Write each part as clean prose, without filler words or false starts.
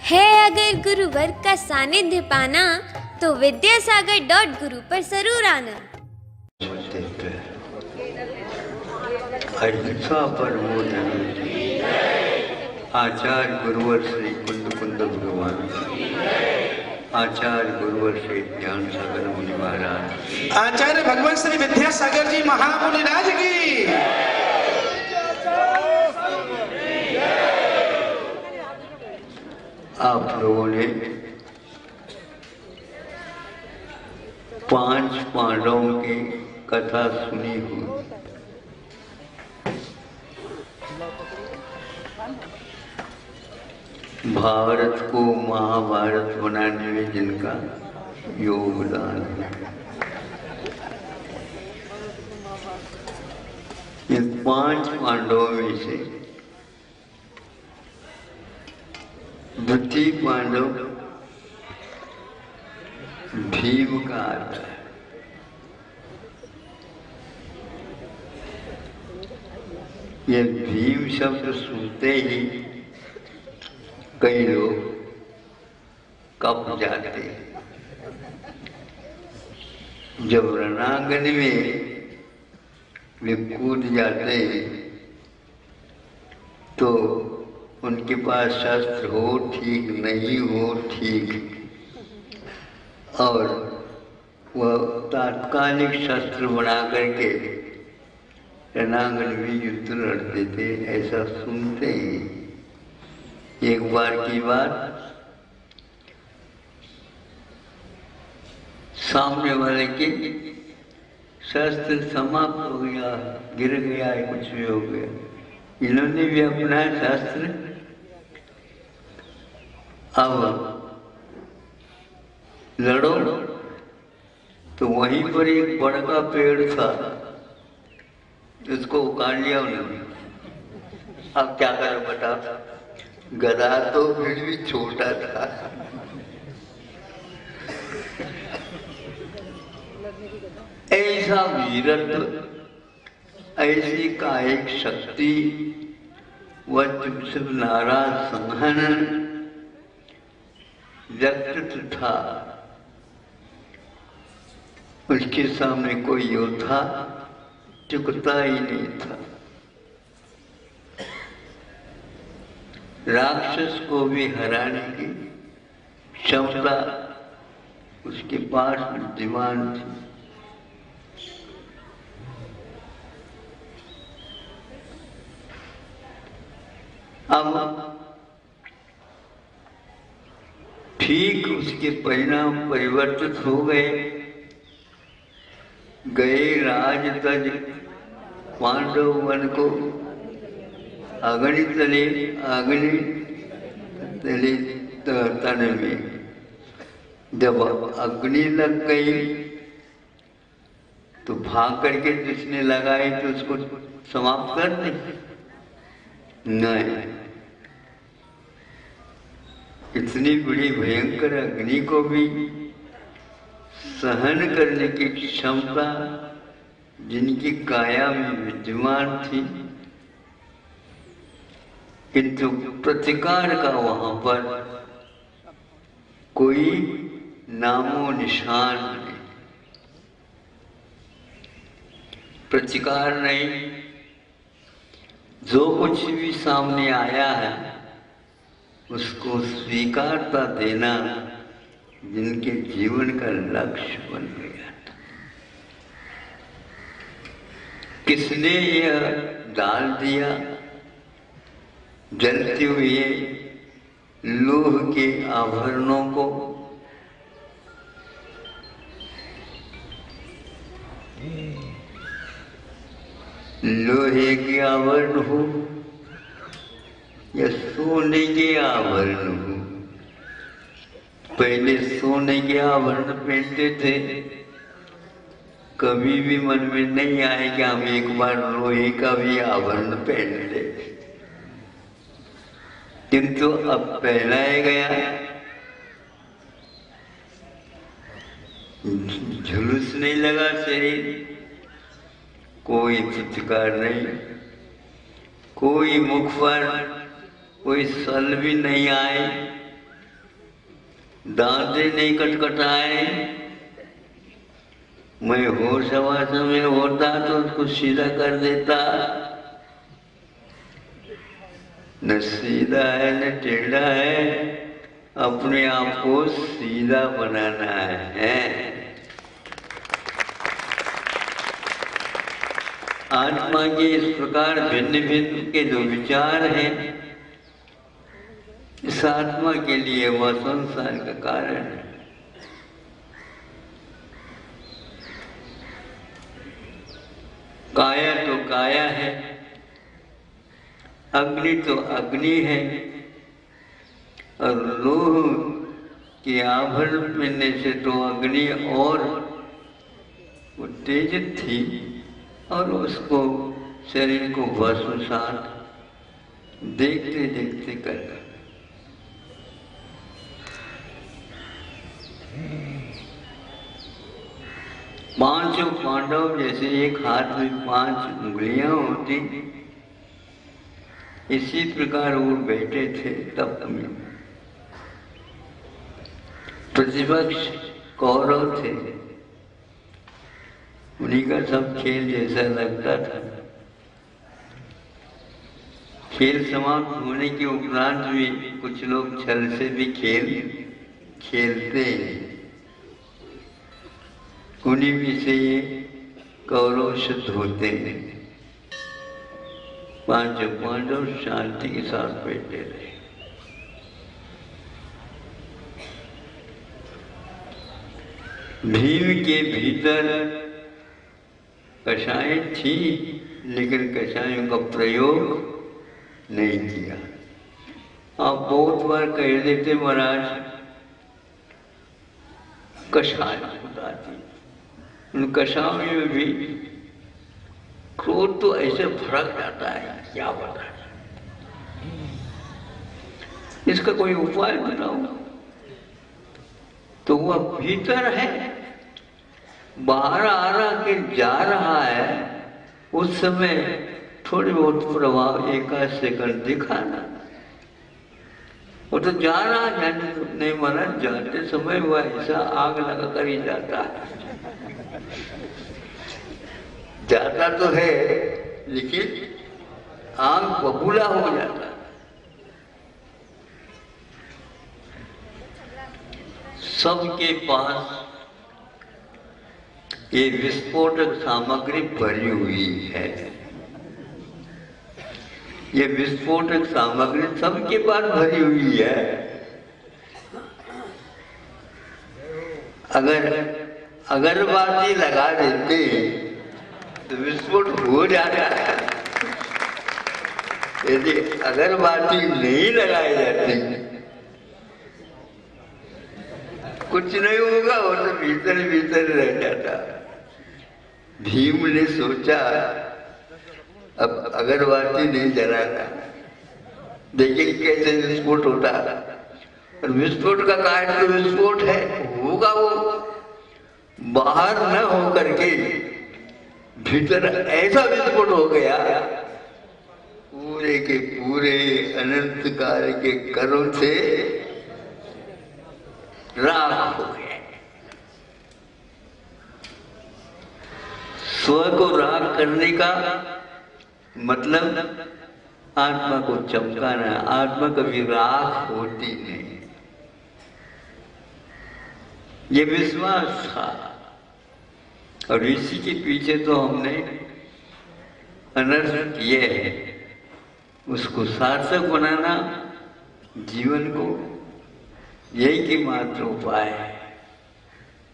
है अगर गुरुवर का सानिध्य पाना तो विद्यासागर.गुरु पर जरूर आना। अहिंसा परमो धर्म, आचार्य गुरुवर श्री कुंद कुंद भगवान, आचार्य गुरुवर श्री ज्ञान सागर मुनि महाराज, आचार्य भगवान श्री विद्यासागर जी महामुनि राज की। आप लोगों ने 5 पांडवों की कथा सुनी हुई। भारत को महाभारत बनाने में जिनका योगदान है, इन 5 पांडवों में से द्वितीय पांडव भीम का आता है। ये भीम शब्द सुनते ही कई लोग कब जाते हैं। जब रणांगन में वे कूद जाते हैं तो उनके पास शस्त्र हो ठीक, नहीं हो ठीक, और वह तात्कालिक शस्त्र बना करके रणांगन में युद्ध लड़ते थे, ऐसा सुनते ही। एक बार की बात, सामने वाले के शस्त्र समाप्त हो गया, गिर गया है, कुछ भी हो गया, इन्होंने भी अपना शस्त्र, अब लड़ो। तो वहीं पर एक बड़ का पेड़ था, उसको उखाड़ लिया उन्होंने। अब क्या करो बता, गदा तो फिर भी छोटा था। ऐसा वीरत्व, ऐसी कायिक शक्ति, वह नाराज संहन व्यक्तित्व था। उसके सामने कोई योद्धा चुकता ही नहीं था। राक्षस को भी हराने की क्षमता उसके पास विद्यमान थी। अब ठीक उसके परिणाम परिवर्तित हो गए राज तज पांडव वन को अग्नि तले तन में। जब अग्नि लग गई तो भाग करके जिसने लगाई तो उसको समाप्त कर दे, नहीं, इतनी बड़ी भयंकर अग्नि को भी सहन करने की क्षमता जिनकी काया में विद्यमान थी, किंतु प्रतिकार का वहां पर कोई नामो निशान नहीं, प्रतिकार नहीं। जो कुछ भी सामने आया है उसको स्वीकारता देना जिनके जीवन का लक्ष्य बन गया था। किसने यह डाल दिया जलते हुए लोह के आभरणों को? लोहे के आभरण हो या सोने के आभरण हो, पहले सोने के आभरण पहनते थे, कभी भी मन में नहीं आए कि हम एक बार लोहे का भी आभरण पहन ले, किंतु अब पहनाया गया, झुलूस नहीं लगा शरीर, कोई चित्कार नहीं, कोई मुख पर कोई सल भी नहीं आए, दांते नहीं कटकटाए। मैं होश हवास में होता तो उसको सीधा कर देता। न सीधा है न टेढ़ा है, अपने आप को सीधा बनाना है। आत्मा के इस प्रकार भिन्न भिन्न के जो विचार हैं, इस आत्मा के लिए वह संसार का कारण है। काया तो काया है, अग्नि तो अग्नि है, और लोह के आभरण पहनने से तो अग्नि और उत्तेजित थी और उसको शरीर को भस्मसात देखते देखते कर गया। पांचों पांडव जैसे एक हाथ में 5 उंगलियां होती, इसी प्रकार वो बैठे थे तब में। प्रतिपक्ष कौरव थे, उन्हीं का सब खेल जैसा लगता था। खेल समाप्त होने के उपरांत भी कुछ लोग छल से भी खेलते हैं। उन्हीं में से ये कौरव शुद्ध होते हैं। पांचों पांडव शांति के साथ बैठे रहे। भीम के भीतर कषाय थी, लेकिन कषायों का प्रयोग नहीं किया। आप बहुत बार कह देते महाराज कषाय बताती, उन कषायों में भी क्रोध तो ऐसे भड़क जाता है, क्या बताए। इसका कोई उपाय बताओ। तो वह भीतर है, बाहर आ रहा के जा रहा है, उस समय थोड़ी बहुत प्रभाव 1 सेकंड दिखाना। वो तो जा रहा जाने तो नहीं माना, जाते समय वह ऐसा आग लगा कर ही जाता है। जाता तो है लेकिन आग बबूला हो जाता है। सबके पास ये विस्फोटक सामग्री भरी हुई है। ये विस्फोटक सामग्री सबके पास भरी हुई है। अगर अगरबत्ती लगा देते तो विस्फोट हो जाता है। यदि अगरबत्ती नहीं लगाई जाती कुछ नहीं होगा, वो तो भीतर भीतर रह जाता। भीम ने सोचा अब अगरबत्ती नहीं जलाना, देखिए कैसे विस्फोट होता। और विस्फोट का कारण तो विस्फोट है, होगा वो बाहर न हो करके भीतर ऐसा विस्फोट हो गया, पूरे के पूरे अनंत काल के करों से राख हो गया। स्व को राख करने का मतलब आत्मा को चमकाना। आत्मा कभी राख होती नहीं, ये विश्वास था। और इसी के पीछे तो हमने अनर्थ किए है। उसको सार्थक बनाना जीवन को, यही की मात्र उपाय है।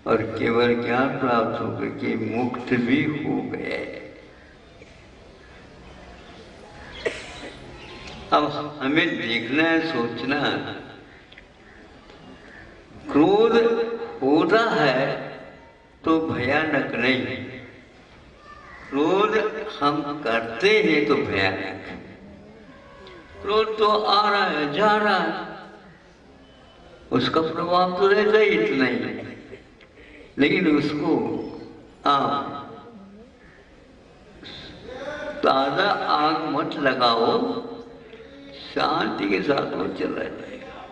और केवल ज्ञान प्राप्त होकर के मुक्त भी हो गए। अब हमें देखना है, सोचना, क्रोध होता है तो भयानक नहीं, क्रोध हम करते हैं तो भयानक। क्रोध तो आ रहा है जा रहा है, उसका प्रभाव तो रहता ही इतना ही, लेकिन उसको आप ताजा आग मत लगाओ, शांति के साथ वो चला जाएगा।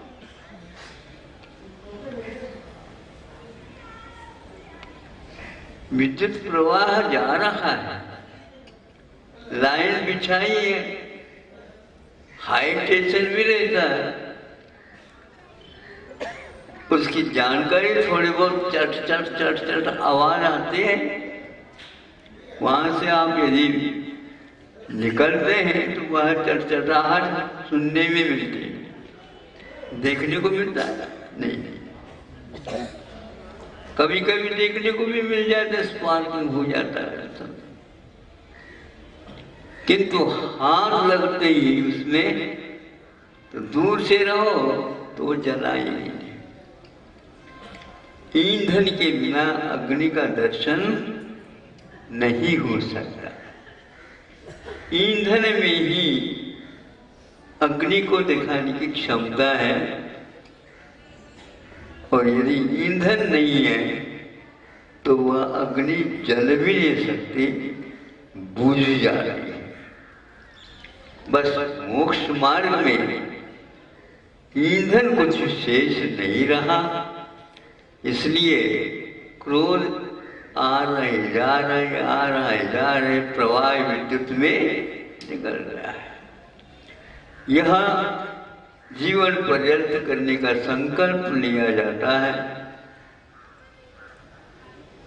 विद्युत प्रवाह जा रहा है, लाइन बिछाई है, हाई टेंशन भी रहता है, उसकी जानकारी थोड़ी बहुत चट चट चट चट आवाज आती है, वहां से आप यदि निकलते हैं तो वह चटचटाहट सुनने में मिलती है, देखने को मिलता है नहीं। कभी कभी देखने को भी मिल जाता है, स्पार्किंग हो जाता है सब, किंतु हाथ लगते ही उसमें तो दूर से रहो तो वो जला ही नहीं। ईंधन के बिना अग्नि का दर्शन नहीं हो सकता। ईंधन में ही अग्नि को दिखाने की क्षमता है, और यदि ईंधन नहीं है तो वह अग्नि जल भी नहीं सकती, बुझ जा रही है। बस मोक्ष मार्ग में ईंधन कुछ शेष नहीं रहा, इसलिए क्रोध आ रहे जा रहे, आ रहे जा रहे, प्रवाह विद्युत में निकल रहा है। यह जीवन पर्यंत करने का संकल्प लिया जाता है,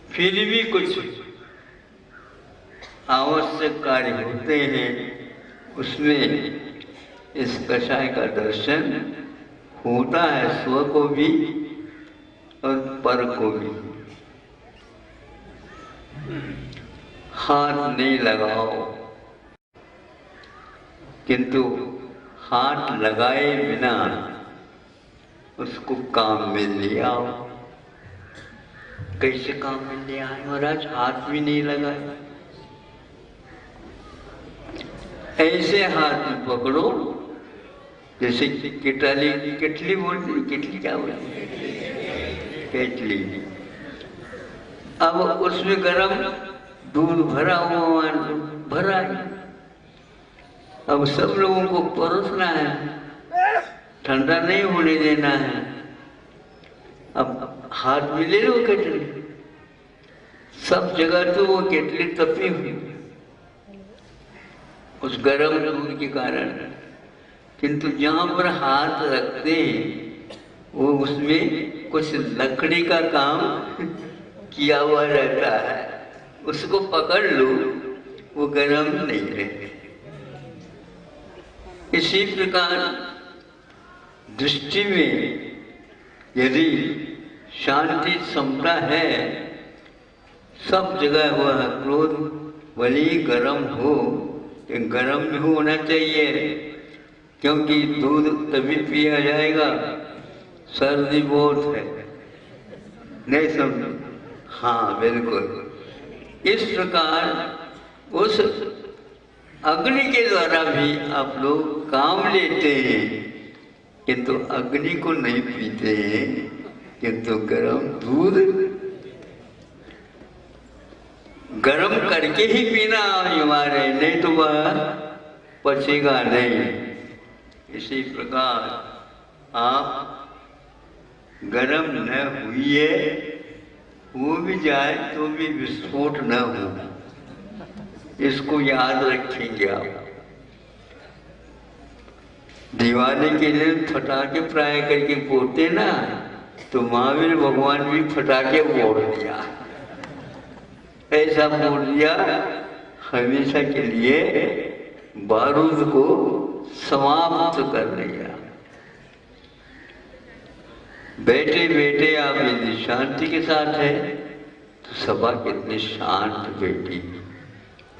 फिर भी कुछ आवश्यक कार्य होते हैं, उसमें इस कषाय का दर्शन होता है, स्व को भी और पर को भी। हाथ नहीं लगाओ, किंतु हाथ लगाए बिना उसको काम में ले आओ। कैसे काम में ले आए महाराज? हाथ भी नहीं लगाए, ऐसे हाथ में पकड़ो जैसे केटली बोलती, केटली क्या बोलती, केटली। अब उसमें गरम दूध भरा हुआ भरा है, अब सब लोगों को परोसना है, ठंडा नहीं होने देना है। अब हाथ में ले लो केटली, सब जगह तो वो केटली तपी हुई उस गरम दूध के कारण, किंतु जहां पर हाथ रखते हैं वो उसमें कुछ लकड़ी का काम किया हुआ रहता है, उसको पकड़ लो, वो गरम नहीं रहते। इसी प्रकार दृष्टि में यदि शांति समता है, सब जगह वह क्रोध भले गरम हो, गरम भी होना चाहिए, क्योंकि दूध तभी पिया जाएगा, सर्दी बहुत है, नहीं समझो? हाँ बिल्कुल। इस प्रकार उस अग्नि के द्वारा भी आप लोग काम लेते हैं, किंतु अग्नि को नहीं पीते हैं, किंतु गरम दूध गरम करके ही पीना अनिवार्य है, नहीं तो वह पचेगा नहीं। इसी प्रकार आप गरम न हुई, वो भी जाए तो भी विस्फोट न हो, इसको याद रखेंगे आप। दिवाली के दिन फटाके प्राय करके फोड़ते ना, तो महावीर भगवान भी फटाके फोड़ दिया, ऐसा फोड़ दिया हमेशा के लिए, बारूद को समाप्त कर दिया। बैठे बैठे आप यदि शांति के साथ है तो सभा कितनी शांत बैठी,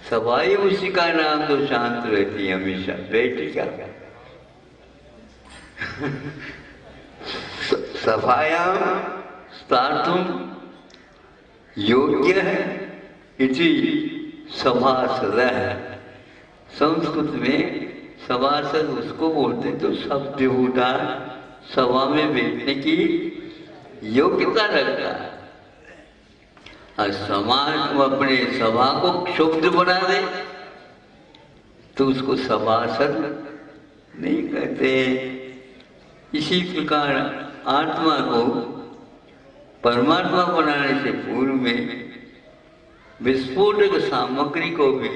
सभा ही उसी का नाम तो शांत रहती है हमेशा। बैठी क्या सभायां स्थातुं योग्य है इति सभासदः। संस्कृत में सभासद उसको बोलते तो सब देवता सभा में बैठने की योग्यता रखता है, और समाज को अपने सभा को क्षुब्ध बना दे तो उसको सभासद नहीं कहते। इसी प्रकार आत्मा को परमात्मा बनाने से पूर्व में विस्फोटक सामग्री को भी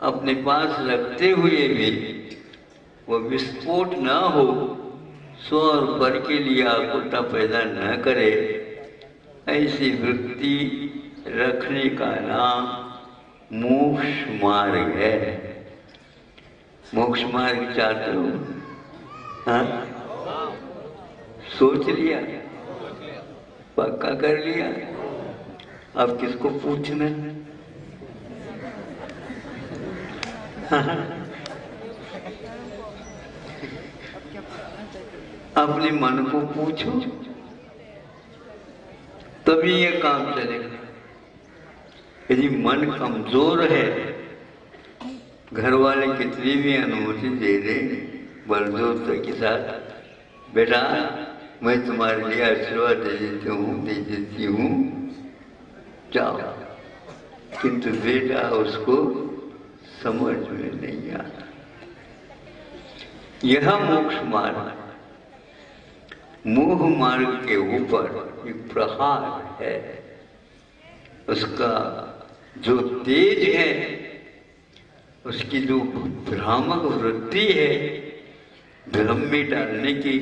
अपने पास रखते हुए भी वो विस्फोट न हो, स्व और पर के लिए आकुलता पैदा न करे, ऐसी वृत्ति रखने का नाम मोक्ष मार्ग है। मोक्ष मार्ग चाहते हो? हाँ, सोच लिया, पक्का कर लिया, अब किसको पूछना? हाँ? अपने मन को पूछो, तभी ये काम चलेगा। यदि मन कमजोर है, घर वाले कितनी भी अनुमति दे दें बलजोर के साथ, बेटा मैं तुम्हारे लिए आशीर्वाद दे देती हूँ, जाओ, किंतु बेटा उसको समझ में नहीं आता। यह मोक्ष मार्ग, मोह मार्ग के ऊपर एक प्रहार है। उसका जो तेज है, उसकी जो भ्रामक वृत्ति है, भ्रम में डालने की,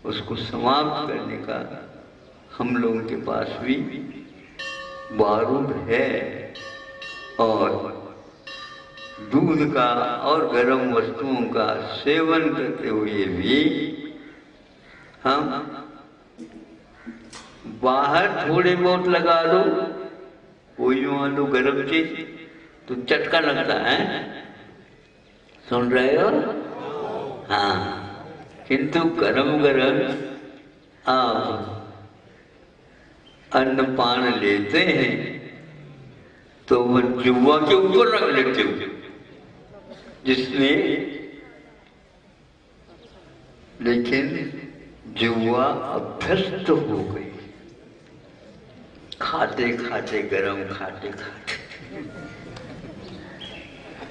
उसको समाप्त करने का हम लोगों के पास भी बारूद है। और दूध का और गर्म वस्तुओं का सेवन करते हुए भी हम बाहर थोड़े बहुत लगा दो, कोई मान लो गर्म चीज तो चटका लगता है, सुन रहे हो? हाँ, किंतु गरम गरम आप अन्न पान लेते हैं तो वह जुआ के ऊपर रख लेते हो, जिसमें लेकिन जुआ अभ्यस्त हो गई, खाते खाते गरम, खाते खाते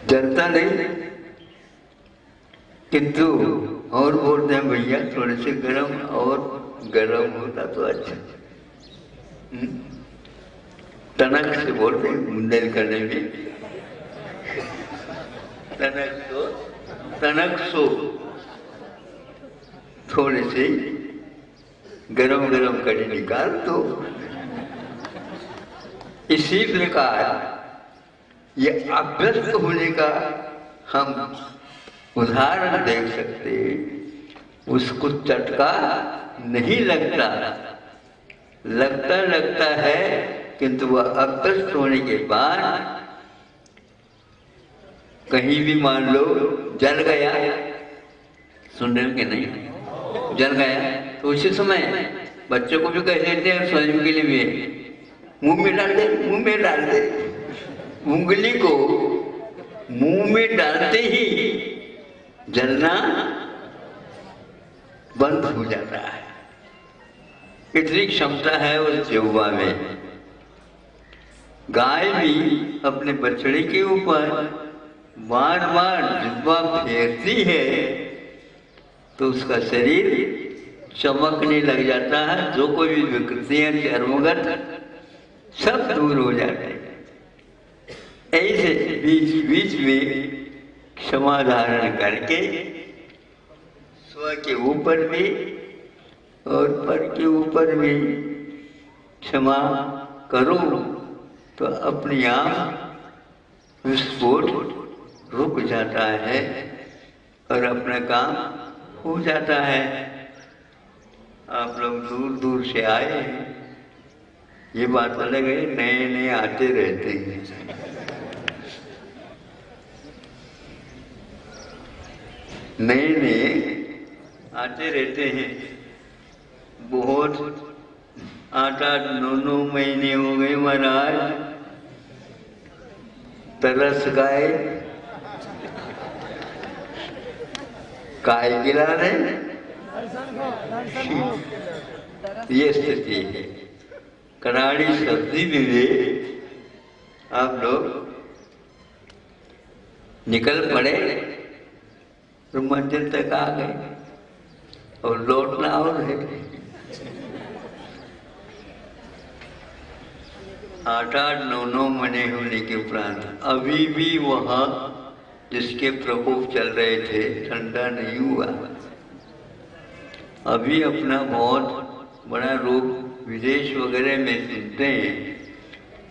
जलता नहीं, किंतु और बोलते हैं भैया थोड़े से गरम और गरम होता तो अच्छा। तनक से बोलते हैं बुंदेल करने में, तनक सो थोड़े से गरम गरम कड़ी निकाल दो। इसी प्रकार ये अभ्यस्त होने का हम उदाहरण देख सकते। उसको चटका नहीं लगता, लगता है, किंतु वह अभ्यस्त होने के बाद कहीं भी मान लो जल गया, सुन रहे हो कि नहीं? जल गया तो उसी समय बच्चों को भी कह देते हैं, स्वयं के लिए भी मुंह में डाल दे, मुंह में डाल दे। उंगली को मुंह में डालते ही जलना बंद हो जाता है। इतनी क्षमता है उस जिह्वा में। गाय भी अपने बछड़े के ऊपर बार बार जिह्वा फेरती है तो उसका शरीर चमकने लग जाता है, जो कोई भी विकृतियां चर्मगत सब दूर हो जाते हैं। ऐसे बीच बीच में क्षमा धारण करके स्व के ऊपर भी और पर के ऊपर भी क्षमा करो तो अपने आप विस्फोट रुक जाता है और अपना काम हो जाता है। आप लोग दूर दूर से आए हैं, ये बात अलग है, नए नए आते रहते हैं। नए नए आते रहते हैं। बहुत 8-8 9-9 महीने हो गए महाराज, तरस गए, काय गिरा रहे, ये स्थिति है। कराड़ी सर्दी में भी आप लोग निकल पड़े तो मंदिर तक आ गए और लौटना और है। 8 9 महीने होने के उपरांत अभी भी वहाँ जिसके प्रकोप चल रहे थे ठंडा नहीं हुआ। अभी अपना बहुत बड़ा रोग विदेश वगैरह में सुनते हैं,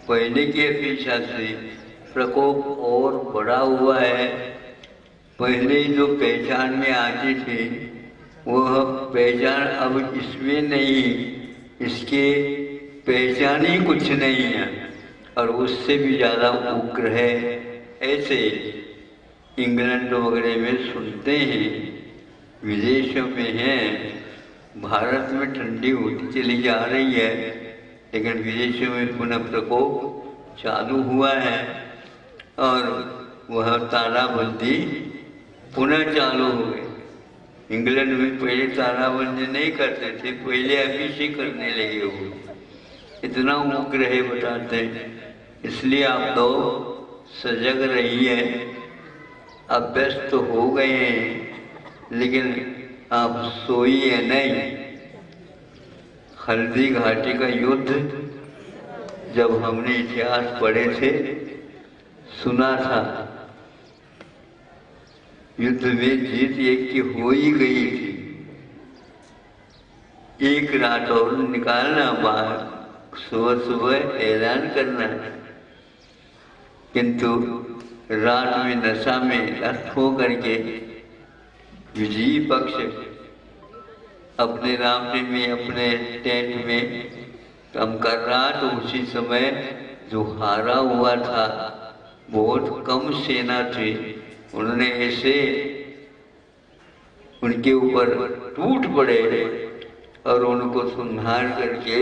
पहले की अपेक्षा से प्रकोप और बड़ा हुआ है। पहले जो पहचान में आती थी वह पहचान अब इसमें नहीं, इसके पहचान ही कुछ नहीं है और उससे भी ज़्यादा उग्र है। ऐसे इंग्लैंड वगैरह में सुनते हैं, विदेशों में हैं। भारत में ठंडी होती चली जा रही है, लेकिन विदेशों में पुनः प्रकोप चालू हुआ है और वह तालाबंदी पुनः चालू हो गई। इंग्लैंड में पहले तालाबंदी नहीं करते थे, पहले अभी से करने लगे हो, इतना उग्र है बताते हैं। इसलिए आप लोग सजग रहिए। अभ्यस्त तो हो गए हैं लेकिन आप सोइए नहीं। हल्दी घाटी का युद्ध जब हमने इतिहास पढ़े थे सुना था, युद्ध में जीत एक की हो ही गई थी। एक रात और निकालना बाहर, सुबह सुबह ऐलान करना, किंतु रात में नशा में रक्त हो करके विजयी पक्ष अपने रामपुर में अपने टेंट में काम कर रहा, तो उसी समय जो हारा हुआ था बहुत कम सेना थी, उन्होंने ऐसे उनके ऊपर टूट पड़े और उनको संहार करके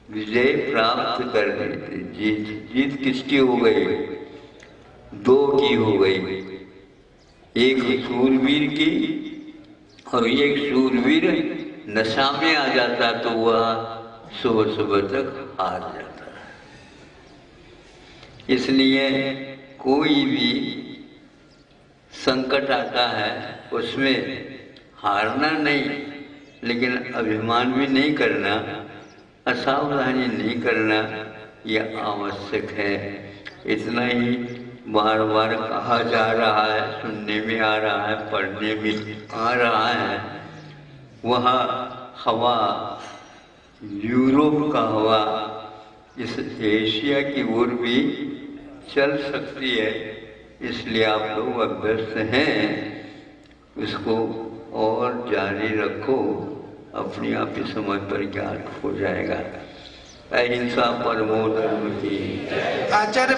विजय प्राप्त कर लेते। जीत किसकी हो गई? 2 की हो गई, एक शूरवीर की और एक शूरवीर नशा में आ जाता तो वह सुबह सुबह तक हार जाता। इसलिए कोई भी संकट आता है उसमें हारना नहीं, लेकिन अभिमान भी नहीं करना, असावधानी नहीं करना, यह आवश्यक है। इतना ही बार बार कहा जा रहा है, सुनने में आ रहा है, पढ़ने में आ रहा है। वह हवा यूरोप का हवा इस एशिया की ओर भी चल सकती है, इसलिए आप लोग अभ्यस्त हैं, उसको और जारी रखो, अपने आप ही समय पर ज्ञान हो जाएगा। अहिंसा परमो धर्म की। आचार्य